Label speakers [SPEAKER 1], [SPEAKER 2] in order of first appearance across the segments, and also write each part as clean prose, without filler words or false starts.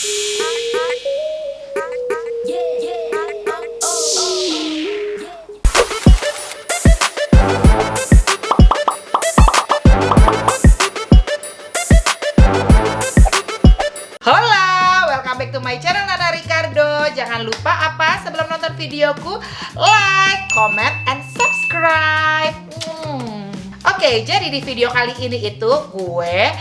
[SPEAKER 1] Hola, welcome back to my channel Nana Ricardo. Jangan lupa sebelum nonton videoku, like, comment, and subscribe. Oke, jadi di video kali ini itu gue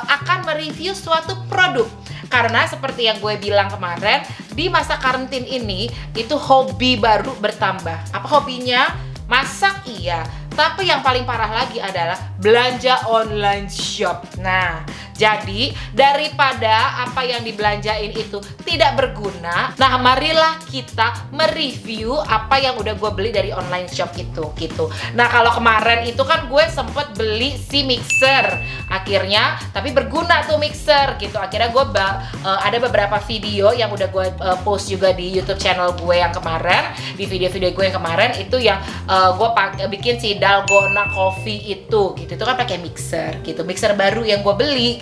[SPEAKER 1] akan mereview suatu produk. Karena seperti yang gue bilang kemarin, di masa karantin ini itu hobi baru bertambah. Apa hobinya? Masak, iya. Tapi yang paling parah lagi adalah belanja online shop. Nah, jadi daripada apa yang dibelanjain itu tidak berguna, nah marilah kita mereview apa yang udah gue beli dari online shop itu gitu. Nah, kalau kemarin itu kan gue sempet beli si mixer akhirnya, tapi berguna tuh mixer gitu. Akhirnya gue ada beberapa video yang udah gue post juga di YouTube channel gue yang kemarin, di video-video gue yang kemarin itu yang gue bikin si dalgona coffee itu gitu. Itu kan pakai mixer gitu, mixer baru yang gue beli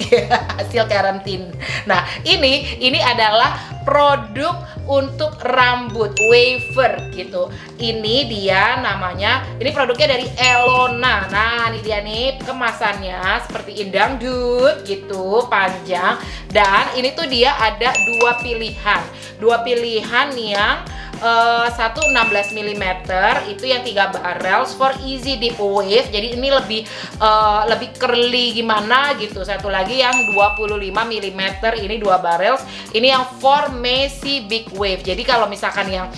[SPEAKER 1] hasil karantin. Nah, ini adalah produk untuk rambut wafer gitu. Ini dia namanya, ini produknya dari Elona. Nah, ini dia nih kemasannya seperti indangdut gitu, panjang. Dan ini tuh dia ada dua pilihan yang satu 16 mm itu yang 3 barrels for easy deep wave. Jadi ini lebih curly gimana gitu. Satu lagi yang 25 mm ini 2 barrels. Ini yang for messy big wave. Jadi kalau misalkan yang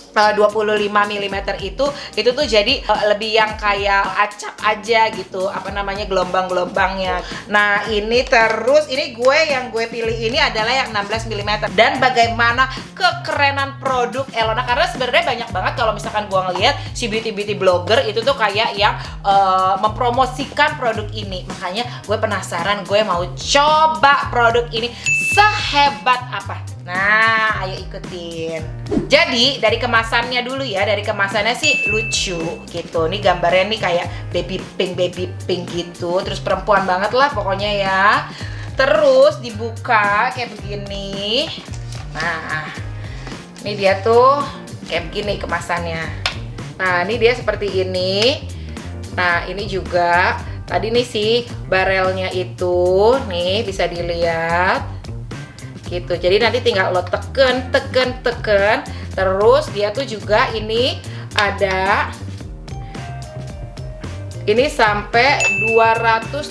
[SPEAKER 1] 25 mm itu tuh jadi lebih yang kayak acak aja gitu, apa namanya, gelombang-gelombangnya. Nah, ini terus ini yang gue pilih ini adalah yang 16 mm. Dan bagaimana kekerenan produk Elona, karena sebenarnya banyak banget kalau misalkan gue ngeliat si beauty blogger itu tuh kayak yang mempromosikan produk ini. Makanya gue penasaran, gue mau coba produk ini sehebat apa. Nah, ayo ikutin. Jadi dari kemasannya dulu ya, dari kemasannya sih lucu gitu. Nih gambarnya nih kayak baby pink gitu. Terus perempuan banget lah pokoknya ya. Terus dibuka kayak begini. Nah, ini dia tuh kayak begini kemasannya. Nah, ini dia seperti ini. Nah, ini juga tadi nih si barelnya itu nih bisa dilihat gitu. Jadi nanti tinggal lo teken. Terus dia tuh juga ini ada ini sampai 220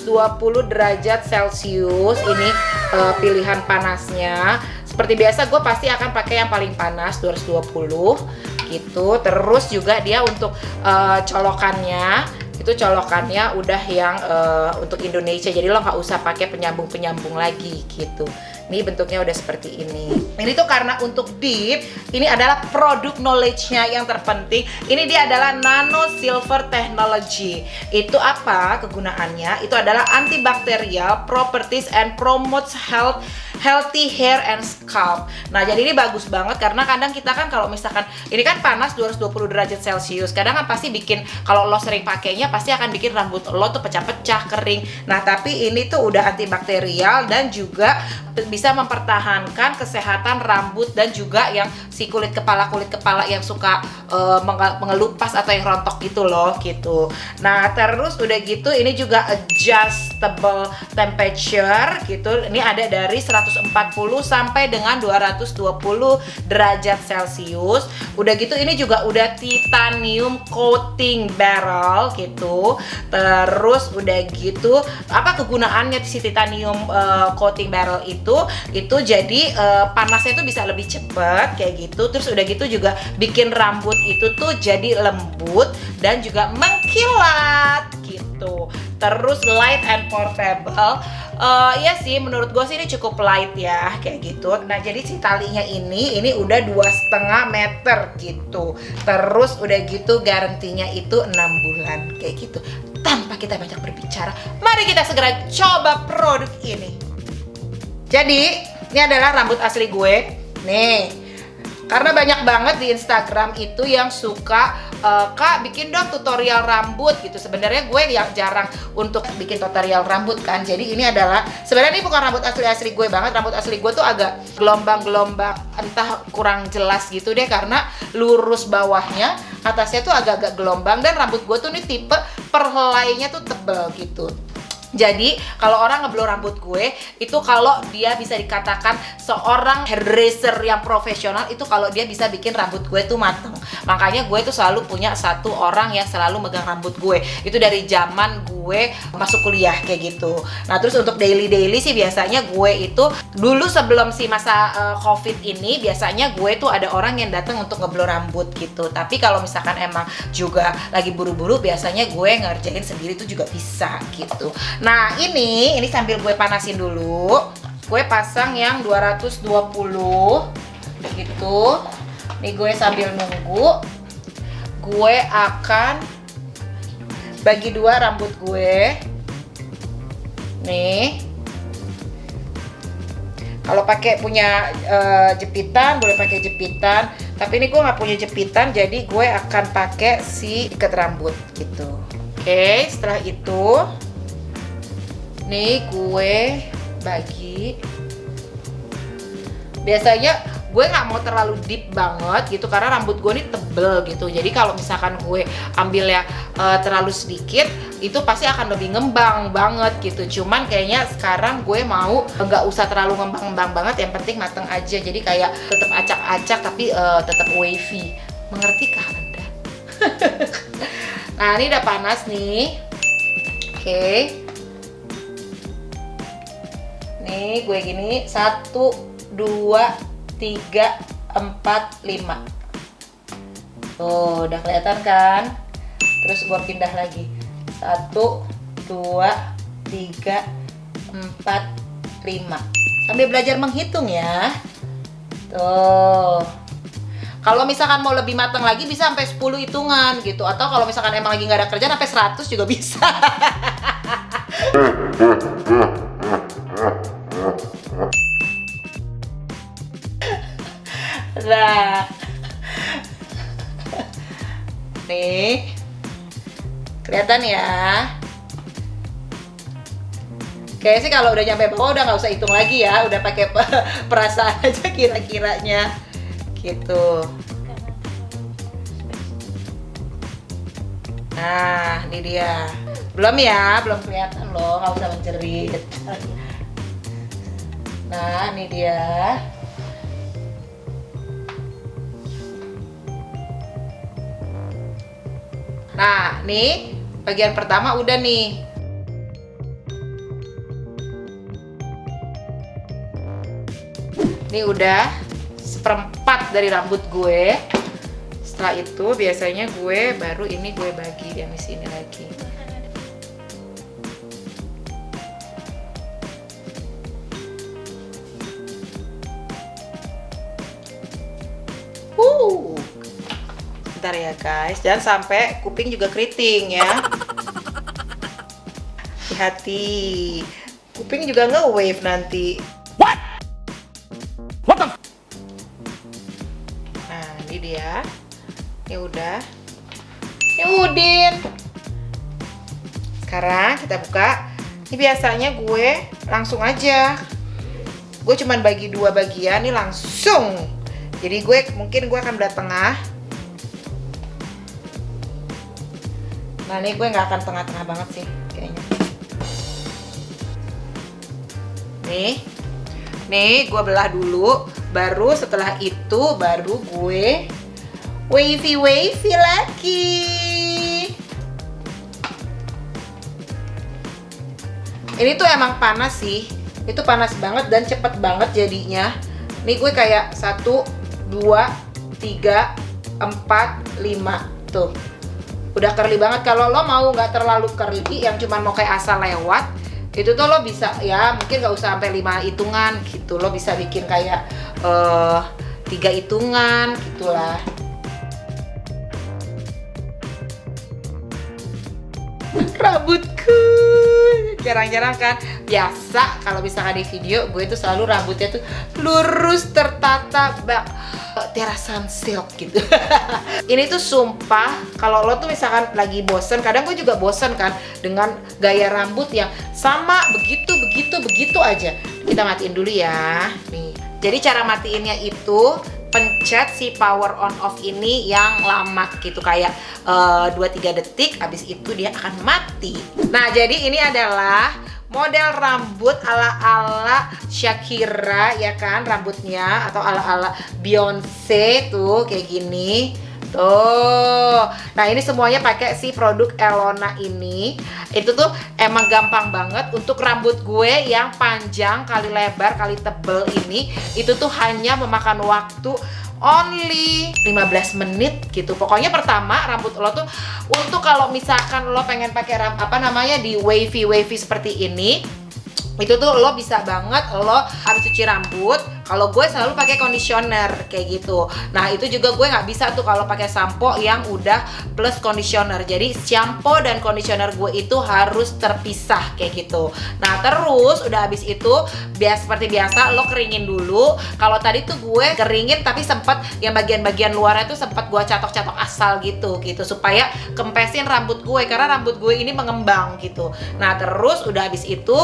[SPEAKER 1] derajat Celcius. Ini pilihan panasnya. Seperti biasa gue pasti akan pakai yang paling panas 220 gitu. Terus juga dia untuk colokannya itu colokannya udah yang untuk Indonesia, jadi lo nggak usah pakai penyambung lagi gitu. Ini bentuknya udah seperti ini. Ini tuh karena untuk deep, ini adalah produk knowledge-nya yang terpenting. Ini dia adalah nano silver technology. Itu apa kegunaannya? Itu adalah antibacterial properties and promotes healthy hair and scalp. Nah, jadi ini bagus banget karena kadang kita kan kalau misalkan ini kan panas 220 derajat Celcius. Kadang kan pasti bikin, kalau lo sering pakainya pasti akan bikin rambut lo tuh pecah-pecah, kering. Nah, tapi ini tuh udah antibakterial dan juga bisa mempertahankan kesehatan rambut dan juga yang si kulit kepala yang suka mengelupas atau yang rontok gitu loh gitu. Nah, terus udah gitu ini juga adjustable temperature gitu. Ini ada dari 140 sampai dengan 220 derajat Celcius. Udah gitu ini juga udah titanium coating barrel gitu. Terus udah gitu apa kegunaannya si titanium coating barrel itu jadi panasnya itu bisa lebih cepat kayak gitu. Terus udah gitu juga bikin rambut itu tuh jadi lembut dan juga mengkilat gitu. Terus light and portable. Ya sih, menurut gue sih ini cukup light ya kayak gitu. Nah, jadi si talinya ini udah 2,5 meter gitu. Terus udah gitu garansinya itu 6 bulan kayak gitu. Tanpa kita banyak berbicara, mari kita segera coba produk ini. Jadi ini adalah rambut asli gue. Nih, Karena banyak banget di Instagram itu yang suka Kak bikin dong tutorial rambut gitu. Sebenarnya gue yang jarang untuk bikin tutorial rambut kan. Jadi ini adalah sebenarnya ini bukan rambut asli gue banget. Rambut asli gue tuh agak gelombang-gelombang, entah kurang jelas gitu deh karena lurus bawahnya, atasnya tuh agak-agak gelombang dan rambut gue tuh nih tipe perhelainya tuh tebel gitu. Jadi kalau orang ngeblow rambut gue itu kalau dia bisa dikatakan seorang hairdresser yang profesional itu kalau dia bisa bikin rambut gue tuh mateng. Makanya gue tuh selalu punya satu orang yang selalu megang rambut gue. Itu dari zaman gue masuk kuliah kayak gitu. Nah terus untuk daily sih biasanya gue itu dulu sebelum si masa COVID ini biasanya gue tuh ada orang yang datang untuk ngeblow rambut gitu. Tapi kalau misalkan emang juga lagi buru-buru biasanya gue ngerjain sendiri tuh juga bisa gitu. Nah ini sambil gue panasin dulu. Gue pasang yang 220 gitu. Nih gue sambil nunggu, gue akan bagi dua rambut gue. Nih, kalau pakai punya jepitan boleh pakai jepitan. Tapi ini gue nggak punya jepitan, jadi gue akan pakai si ikat rambut gitu. Oke, setelah itu, nih gue bagi. Biasanya gue nggak mau terlalu deep banget gitu karena rambut gue ini tebel gitu. Jadi kalau misalkan gue ambil ya terlalu sedikit itu pasti akan lebih ngembang banget gitu. Cuman kayaknya sekarang gue mau nggak usah terlalu ngembang-ngembang banget, yang penting mateng aja. Jadi kayak tetap acak-acak tapi tetap wavy. Mengertikah Anda? Nah ini udah panas nih. Oke. Nih gue gini 1, 2, 3, 4, 5. Tuh, udah kelihatan kan? Terus gua pindah lagi. 1, 2, 3, 4, 5. Sambil belajar menghitung ya. Tuh. Kalau misalkan mau lebih matang lagi bisa sampai 10 hitungan gitu. Atau kalau misalkan emang lagi nggak ada kerjaan sampai 100 juga bisa. Nah, nih kelihatan ya. Kayaknya sih kalau udah nyampe bawah udah nggak usah hitung lagi ya, udah pakai perasaan aja kira-kiranya gitu. Nah, ini dia. Belum ya, belum kelihatan loh, nggak usah menjerit. Nah, ini dia. Nah, nih bagian pertama udah nih. Ini udah 1/4 dari rambut gue. Setelah itu biasanya gue baru ini gue bagi yang di sini lagi. Bentar ya guys, jangan sampai kuping juga keriting ya. Hati-hati, kuping juga nge-wave nanti. What the? Nah ini dia, ya udah, ya udin. Sekarang kita buka. Ini biasanya gue langsung aja. Gue cuman bagi 2 bagian nih langsung. Jadi mungkin gue akan belah tengah. Nah ini gue nggak akan tengah-tengah banget sih kayaknya. Nih gue belah dulu. Baru setelah itu baru gue wavy lagi. Ini tuh emang panas sih. Itu panas banget dan cepet banget jadinya. Nih gue kayak 1, 2, 3, 4, 5 tuh. Udah curly banget. Kalau lo mau nggak terlalu curly yang cuman mau kayak asal lewat, itu tuh lo bisa ya mungkin nggak usah sampai 5 hitungan gitu. Lo bisa bikin kayak 3 hitungan gitulah. Rambutku jarang-jarang kan. Biasa kalau misalkan di video gue tuh selalu rambutnya tuh lurus tertata Terasan Silk gitu. Ini tuh sumpah, kalau lo tuh misalkan lagi bosen, kadang gue juga bosen kan dengan gaya rambut yang sama begitu aja. Kita matiin dulu ya. Nih. Jadi cara matiinnya itu pencet si power on off ini yang lama gitu, kayak 2-3 detik, habis itu dia akan mati. Nah, jadi ini adalah model rambut ala-ala Shakira ya kan, rambutnya, atau ala-ala Beyonce tuh kayak gini. Tuh. Nah, ini semuanya pakai si produk Elona ini. Itu tuh emang gampang banget untuk rambut gue yang panjang kali lebar kali tebel ini. Itu tuh hanya memakan waktu only 15 menit gitu. Pokoknya pertama rambut lo tuh, untuk kalau misalkan lo pengen pakai di wavy seperti ini, itu tuh lo bisa banget lo habis cuci rambut. Kalau gue selalu pakai conditioner kayak gitu. Nah, itu juga gue nggak bisa tuh kalau pakai sampo yang udah plus conditioner. Jadi shampoo dan conditioner gue itu harus terpisah kayak gitu. Nah, terus udah habis itu seperti biasa lo keringin dulu. Kalau tadi tuh gue keringin tapi sempat yang bagian-bagian luarnya tuh sempat gue catok-catok asal gitu supaya kempesin rambut gue, karena rambut gue ini mengembang gitu. Nah, terus udah habis itu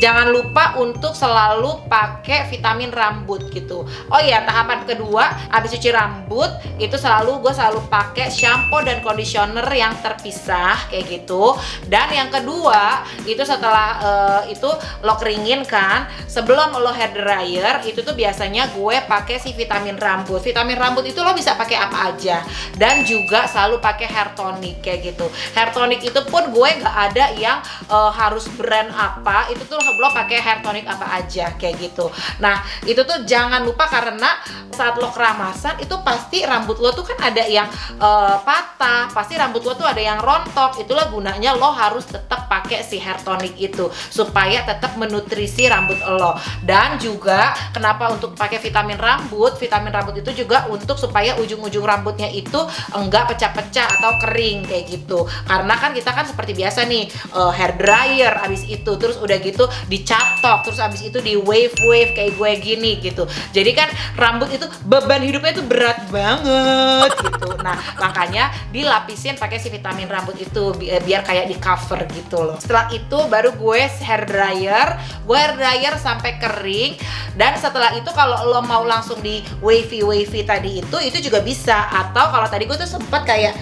[SPEAKER 1] jangan lupa untuk selalu pakai vitamin rambut gitu. Oh iya, tahapan kedua habis cuci rambut itu gue selalu pakai shampoo dan conditioner yang terpisah kayak gitu. Dan yang kedua itu setelah itu lo keringin kan, sebelum lo hair dryer itu tuh biasanya gue pakai si vitamin rambut. Vitamin rambut itu lo bisa pakai apa aja, dan juga selalu pakai hair tonic kayak gitu. Hair tonic itu pun gue nggak ada yang harus brand apa, itu tuh lo pakai hair tonic apa aja kayak gitu. Nah, itu tuh jangan lupa, karena saat lo keramasan itu pasti rambut lo tuh kan ada yang patah, pasti rambut lo tuh ada yang rontok. Itulah gunanya lo harus tetap pakai si hair tonic itu supaya tetap menutrisi rambut lo. Dan juga kenapa untuk pakai vitamin rambut itu juga untuk supaya ujung-ujung rambutnya itu enggak pecah-pecah atau kering kayak gitu. Karena kan kita kan seperti biasa nih hair dryer, abis itu terus udah gitu dicatok, terus abis itu di wave kayak gue gini gitu. Jadi kan rambut itu beban hidupnya itu berat banget gitu. Nah, makanya dilapisin pakai si vitamin rambut itu biar kayak di cover gitu loh. Setelah itu baru gue hair dryer sampai kering. Dan setelah itu kalau lo mau langsung di wavy tadi itu juga bisa. Atau kalau tadi gue tuh sempet kayak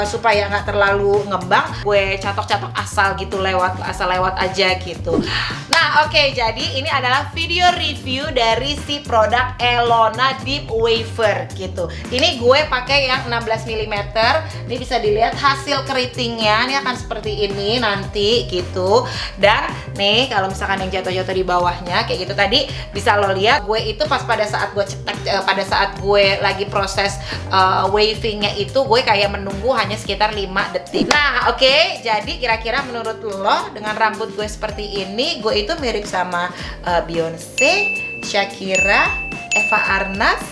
[SPEAKER 1] supaya nggak terlalu ngembang, gue catok-catok asal gitu, asal lewat aja gitu. Nah, oke, jadi ini adalah video review dari si produk Elona Deep Waver gitu. Ini gue pakai yang 16 mm. Ini bisa dilihat hasil keritingnya, ini akan seperti ini nanti gitu. Dan nih kalau misalkan yang jatuh-jatuh di bawahnya kayak gitu tadi bisa lo lihat, gue itu pas pada saat gue cetek, pada saat gue lagi proses wavingnya itu gue kayak menunggu hanya sekitar 5 detik. Nah, oke, jadi kira-kira menurut lo dengan rambut gue seperti ini, gue itu mirip sama Beyonce, Shakira, Eva Arnaz,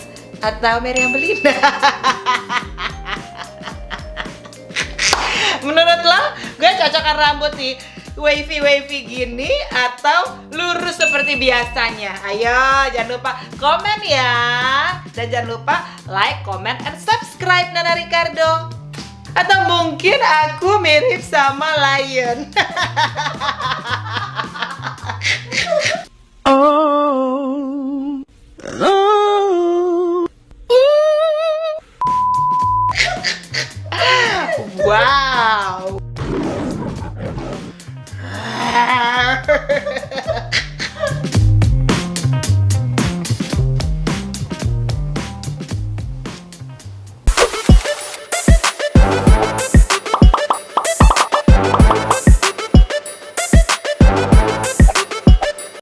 [SPEAKER 1] atau Meriam Belina? Menurut lo, gue cocokan rambut di wavy gini atau lurus seperti biasanya? Ayo, jangan lupa komen ya. Dan jangan lupa like, comment, and subscribe Nana Ricardo. Atau mungkin aku mirip sama Lion.
[SPEAKER 2] Oh.